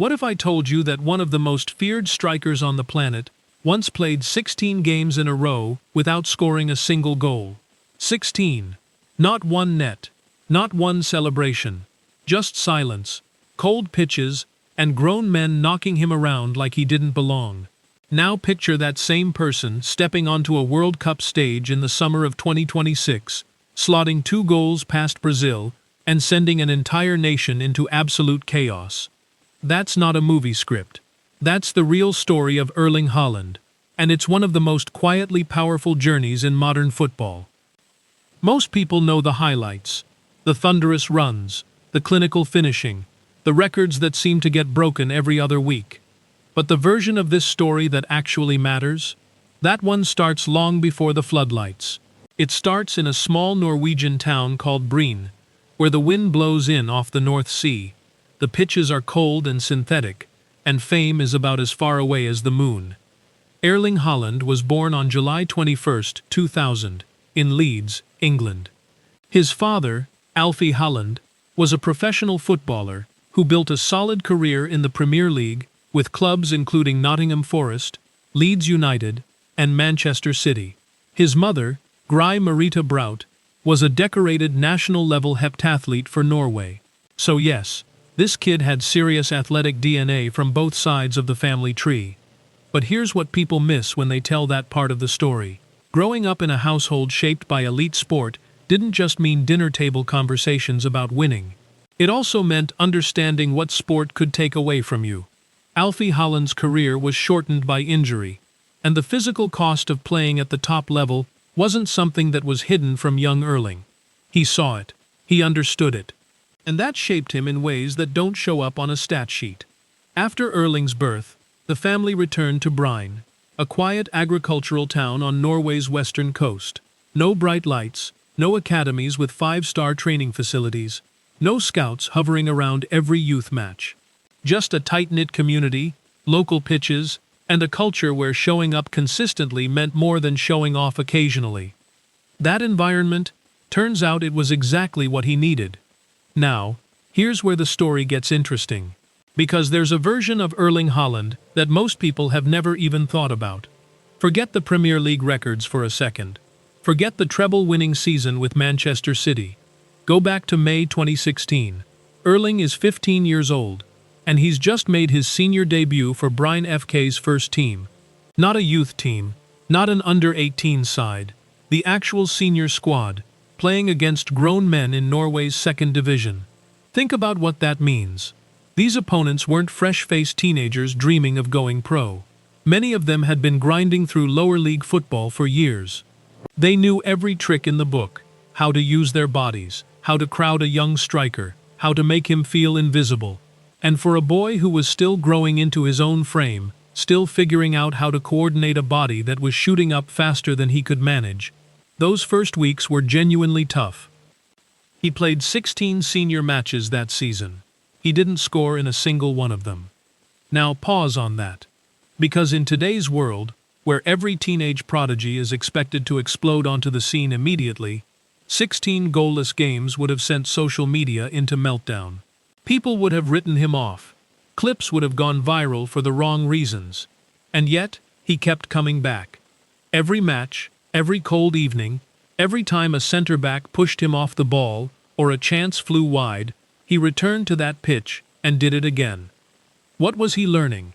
What if I told you that one of the most feared strikers on the planet once played 16 games in a row without scoring a single goal? 16. Not one net, not one celebration, just silence, cold pitches, and grown men knocking him around like he didn't belong. Now picture that same person stepping onto a World Cup stage in the summer of 2026, slotting 2 goals past Brazil, and sending an entire nation into absolute chaos. That's not a movie script. That's the real story of Erling Haaland, and it's one of the most quietly powerful journeys in modern football. Most people know the highlights, the thunderous runs, the clinical finishing, the records that seem to get broken every other week. But the version of this story that actually matters? That one starts long before the floodlights. It starts in a small Norwegian town called Breen, where the wind blows in off the North Sea, the pitches are cold and synthetic, and fame is about as far away as the moon. Erling Haaland was born on July 21, 2000, in Leeds, England. His father, Alfie Haaland, was a professional footballer who built a solid career in the Premier League with clubs including Nottingham Forest, Leeds United, and Manchester City. His mother, Gry Marita Braut, was a decorated national-level heptathlete for Norway. So yes, this kid had serious athletic DNA from both sides of the family tree. But here's what people miss when they tell that part of the story. Growing up in a household shaped by elite sport didn't just mean dinner-table conversations about winning. It also meant understanding what sport could take away from you. Alfie Haaland's career was shortened by injury, and the physical cost of playing at the top level wasn't something that was hidden from young Erling. He saw it. He understood it. And that shaped him in ways that don't show up on a stat sheet. After Erling's birth, the family returned to Breen, a quiet agricultural town on Norway's western coast. No bright lights, no academies with 5-star training facilities, no scouts hovering around every youth match. Just a tight-knit community, local pitches, and a culture where showing up consistently meant more than showing off occasionally. That environment, turns out it was exactly what he needed. Now, here's where the story gets interesting. Because there's a version of Erling Haaland that most people have never even thought about. Forget the Premier League records for a second. Forget the treble-winning season with Manchester City. Go back to May 2016. Erling is 15 years old, and he's just made his senior debut for Breen FK's first team. Not a youth team, not an under-18 side, the actual senior squad, playing against grown men in Norway's second division. Think about what that means. These opponents weren't fresh-faced teenagers dreaming of going pro. Many of them had been grinding through lower league football for years. They knew every trick in the book, how to use their bodies, how to crowd a young striker, how to make him feel invisible. And for a boy who was still growing into his own frame, still figuring out how to coordinate a body that was shooting up faster than he could manage, those first weeks were genuinely tough. He played 16 senior matches that season. He didn't score in a single one of them. Now pause on that. Because in today's world, where every teenage prodigy is expected to explode onto the scene immediately, 16 goalless games would have sent social media into meltdown. People would have written him off. Clips would have gone viral for the wrong reasons. And yet, he kept coming back. Every match, every cold evening, every time a center-back pushed him off the ball or a chance flew wide, he returned to that pitch and did it again. What was he learning?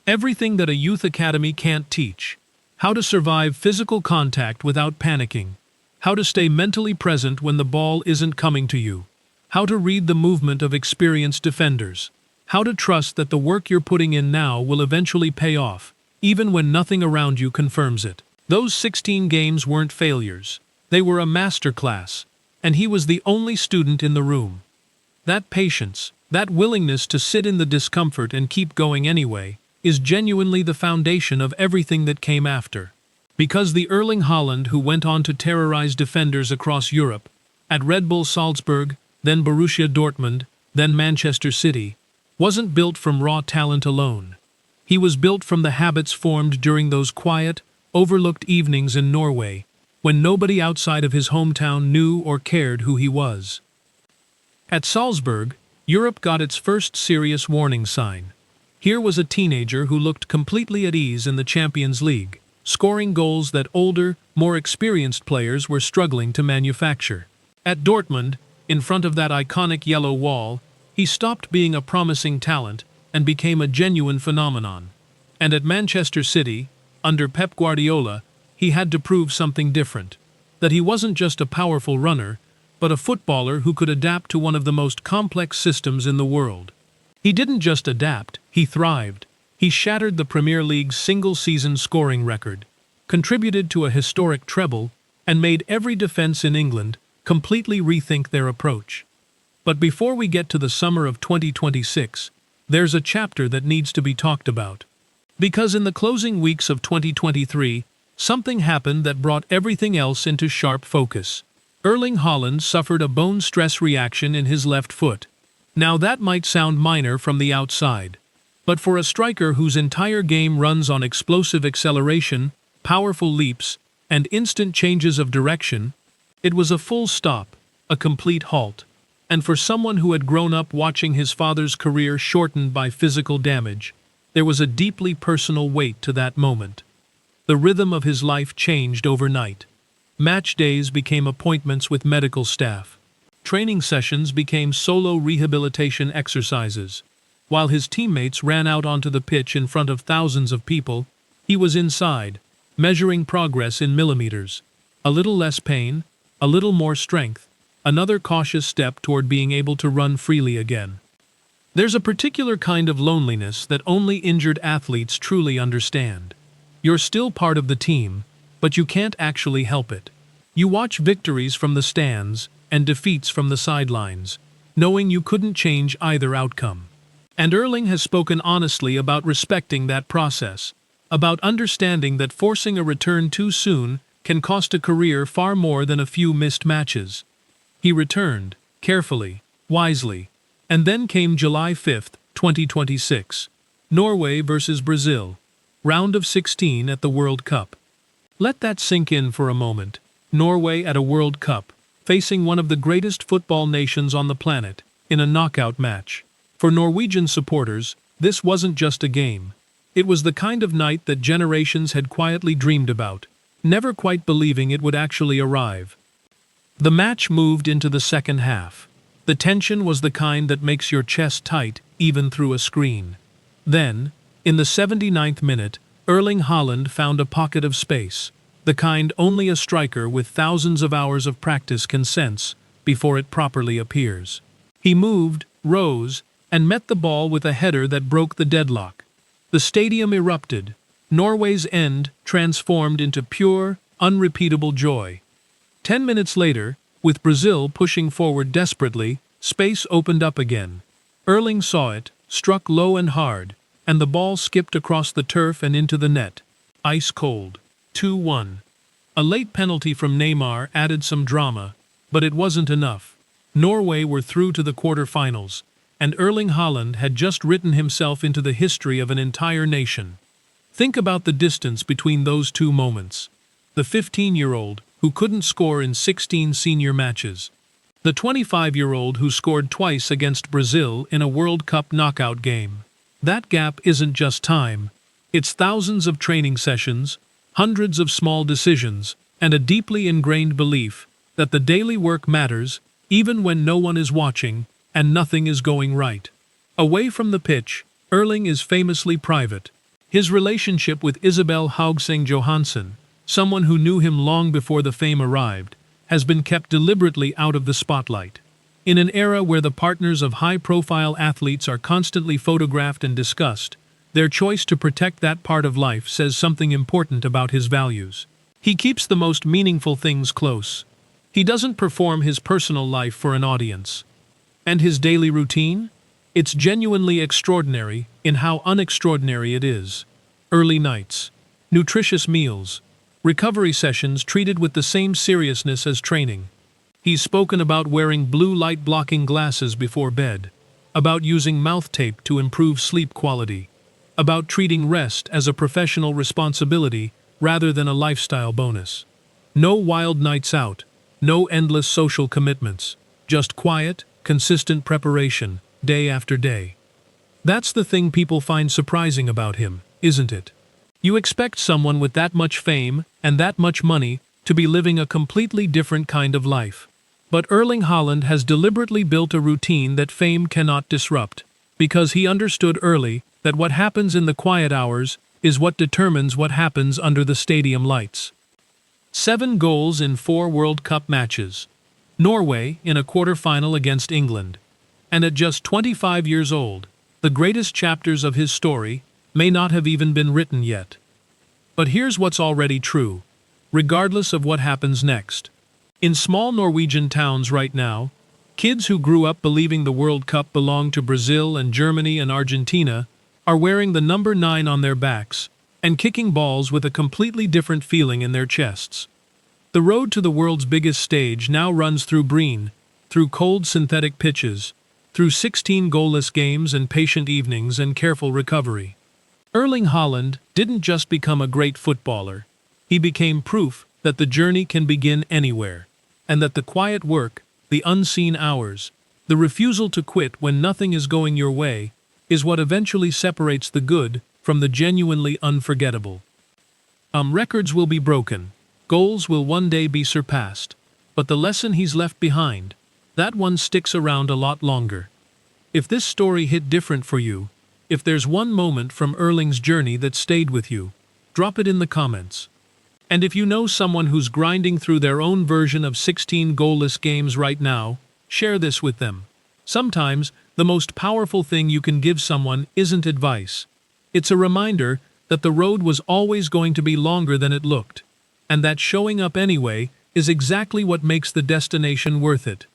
Everything that a youth academy can't teach. How to survive physical contact without panicking. How to stay mentally present when the ball isn't coming to you. How to read the movement of experienced defenders. How to trust that the work you're putting in now will eventually pay off, even when nothing around you confirms it. Those 16 games weren't failures. They were a masterclass, and he was the only student in the room. That patience, that willingness to sit in the discomfort and keep going anyway, is genuinely the foundation of everything that came after. Because the Erling Haaland who went on to terrorize defenders across Europe, at Red Bull Salzburg, then Borussia Dortmund, then Manchester City, wasn't built from raw talent alone. He was built from the habits formed during those quiet, overlooked evenings in Norway, when nobody outside of his hometown knew or cared who he was. At Salzburg, Europe got its first serious warning sign. Here was a teenager who looked completely at ease in the Champions League, scoring goals that older, more experienced players were struggling to manufacture. At Dortmund, in front of that iconic yellow wall, he stopped being a promising talent and became a genuine phenomenon. And at Manchester City, under Pep Guardiola, he had to prove something different. That he wasn't just a powerful runner, but a footballer who could adapt to one of the most complex systems in the world. He didn't just adapt, he thrived. He shattered the Premier League's single-season scoring record, contributed to a historic treble, and made every defense in England completely rethink their approach. But before we get to the summer of 2026, there's a chapter that needs to be talked about. Because in the closing weeks of 2023, something happened that brought everything else into sharp focus. Erling Haaland suffered a bone stress reaction in his left foot. Now that might sound minor from the outside, but for a striker whose entire game runs on explosive acceleration, powerful leaps, and instant changes of direction, it was a full stop, a complete halt. And for someone who had grown up watching his father's career shortened by physical damage, there was a deeply personal weight to that moment. The rhythm of his life changed overnight. Match days became appointments with medical staff. Training sessions became solo rehabilitation exercises. While his teammates ran out onto the pitch in front of thousands of people, he was inside, measuring progress in millimeters. A little less pain, a little more strength, another cautious step toward being able to run freely again. There's a particular kind of loneliness that only injured athletes truly understand. You're still part of the team, but you can't actually help it. You watch victories from the stands and defeats from the sidelines, knowing you couldn't change either outcome. And Erling has spoken honestly about respecting that process, about understanding that forcing a return too soon can cost a career far more than a few missed matches. He returned, carefully, wisely, and then came July 5, 2026. Norway versus Brazil. Round of 16 at the World Cup. Let that sink in for a moment. Norway at a World Cup, facing one of the greatest football nations on the planet, in a knockout match. For Norwegian supporters, this wasn't just a game. It was the kind of night that generations had quietly dreamed about, never quite believing it would actually arrive. The match moved into the second half. The tension was the kind that makes your chest tight, even through a screen. Then, in the 79th minute, Erling Haaland found a pocket of space, the kind only a striker with thousands of hours of practice can sense before it properly appears. He moved, rose, and met the ball with a header that broke the deadlock. The stadium erupted. Norway's end transformed into pure, unrepeatable joy. 10 minutes later, with Brazil pushing forward desperately, space opened up again. Erling saw it, struck low and hard, and the ball skipped across the turf and into the net. Ice cold. 2-1. A late penalty from Neymar added some drama, but it wasn't enough. Norway were through to the quarter-finals, and Erling Haaland had just written himself into the history of an entire nation. Think about the distance between those two moments. The 15-year-old, who couldn't score in 16 senior matches. The 25-year-old who scored twice against Brazil in a World Cup knockout game. That gap isn't just time. It's thousands of training sessions, hundreds of small decisions, and a deeply ingrained belief that the daily work matters, even when no one is watching and nothing is going right. Away from the pitch, Erling is famously private. His relationship with Isabel Haugseng Johansson, someone who knew him long before the fame arrived, has been kept deliberately out of the spotlight. In an era where the partners of high-profile athletes are constantly photographed and discussed, their choice to protect that part of life says something important about his values. He keeps the most meaningful things close. He doesn't perform his personal life for an audience. And his daily routine? It's genuinely extraordinary in how unextraordinary it is. Early nights, nutritious meals, recovery sessions treated with the same seriousness as training. He's spoken about wearing blue light blocking glasses before bed, about using mouth tape to improve sleep quality, about treating rest as a professional responsibility rather than a lifestyle bonus. No wild nights out, no endless social commitments, just quiet, consistent preparation, day after day. That's the thing people find surprising about him, isn't it? You expect someone with that much fame and that much money to be living a completely different kind of life. But Erling Haaland has deliberately built a routine that fame cannot disrupt, because he understood early that what happens in the quiet hours is what determines what happens under the stadium lights. 7 goals in 4 World Cup matches. Norway in a quarter-final against England. And at just 25 years old, the greatest chapters of his story may not have even been written yet. But here's what's already true, regardless of what happens next. In small Norwegian towns right now, kids who grew up believing the World Cup belonged to Brazil and Germany and Argentina are wearing the number 9 on their backs and kicking balls with a completely different feeling in their chests. The road to the world's biggest stage now runs through Breen, through cold synthetic pitches, through 16 goalless games and patient evenings and careful recovery. Erling Haaland didn't just become a great footballer. He became proof that the journey can begin anywhere, and that the quiet work, the unseen hours, the refusal to quit when nothing is going your way, is what eventually separates the good from the genuinely unforgettable. Records will be broken, goals will one day be surpassed, but the lesson he's left behind, that one sticks around a lot longer. If this story hit different for you, if there's one moment from Erling's journey that stayed with you, drop it in the comments. And if you know someone who's grinding through their own version of 16 goalless games right now, share this with them. Sometimes, the most powerful thing you can give someone isn't advice. It's a reminder that the road was always going to be longer than it looked, and that showing up anyway is exactly what makes the destination worth it.